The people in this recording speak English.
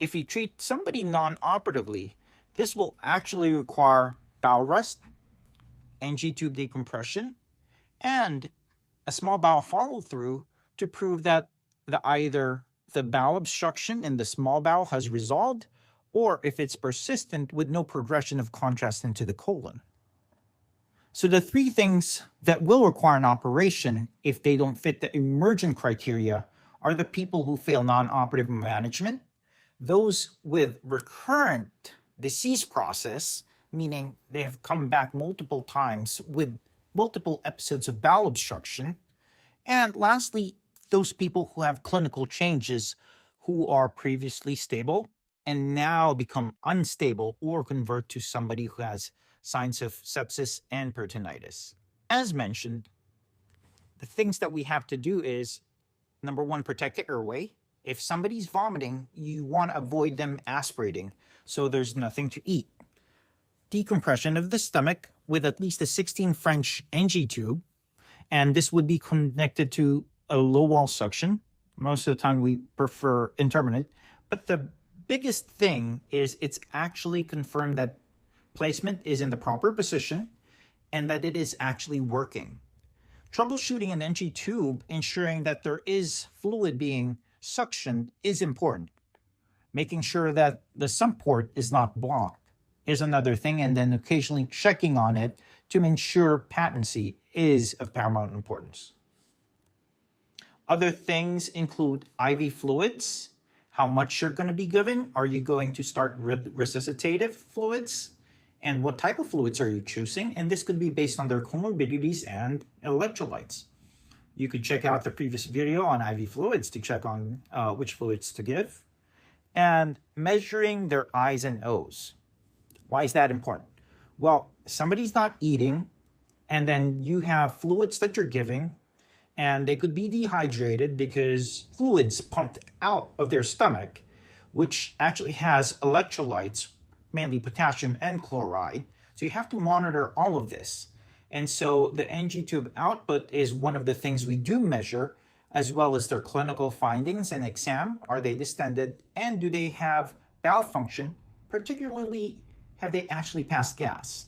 If you treat somebody non-operatively, this will actually require bowel rest, NG tube decompression, and a small bowel follow through to prove that either the bowel obstruction in the small bowel has resolved, or if it's persistent with no progression of contrast into the colon. So the three things that will require an operation if they don't fit the emergent criteria are the people who fail non-operative management, those with recurrent disease process, meaning they have come back multiple times with multiple episodes of bowel obstruction, and lastly, those people who have clinical changes who are previously stable and now become unstable or convert to somebody who has signs of sepsis and peritonitis. As mentioned, the things that we have to do is number one, protect the airway. If somebody's vomiting, you want to avoid them aspirating so there's nothing to eat. Decompression of the stomach with at least a 16 French NG tube, and this would be connected to a low wall suction. Most of the time we prefer intermittent, but the biggest thing is it's actually confirmed that placement is in the proper position and that it is actually working. Troubleshooting an NG tube, ensuring that there is fluid being suctioned, is important. Making sure that the sump port is not blocked is another thing, and then occasionally checking on it to ensure patency is of paramount importance. Other things include IV fluids, how much you're going to be given. Are you going to start resuscitative fluids? And what type of fluids are you choosing? And this could be based on their comorbidities and electrolytes. You could check out the previous video on IV fluids to check on which fluids to give. And measuring their I's and O's. Why is that important? Well, somebody's not eating, and then you have fluids that you're giving, and they could be dehydrated because fluids pumped out of their stomach, which actually has electrolytes, mainly potassium and chloride. So you have to monitor all of this. And so the NG tube output is one of the things we do measure, as well as their clinical findings and exam. Are they distended? And do they have bowel function? Particularly, have they actually passed gas?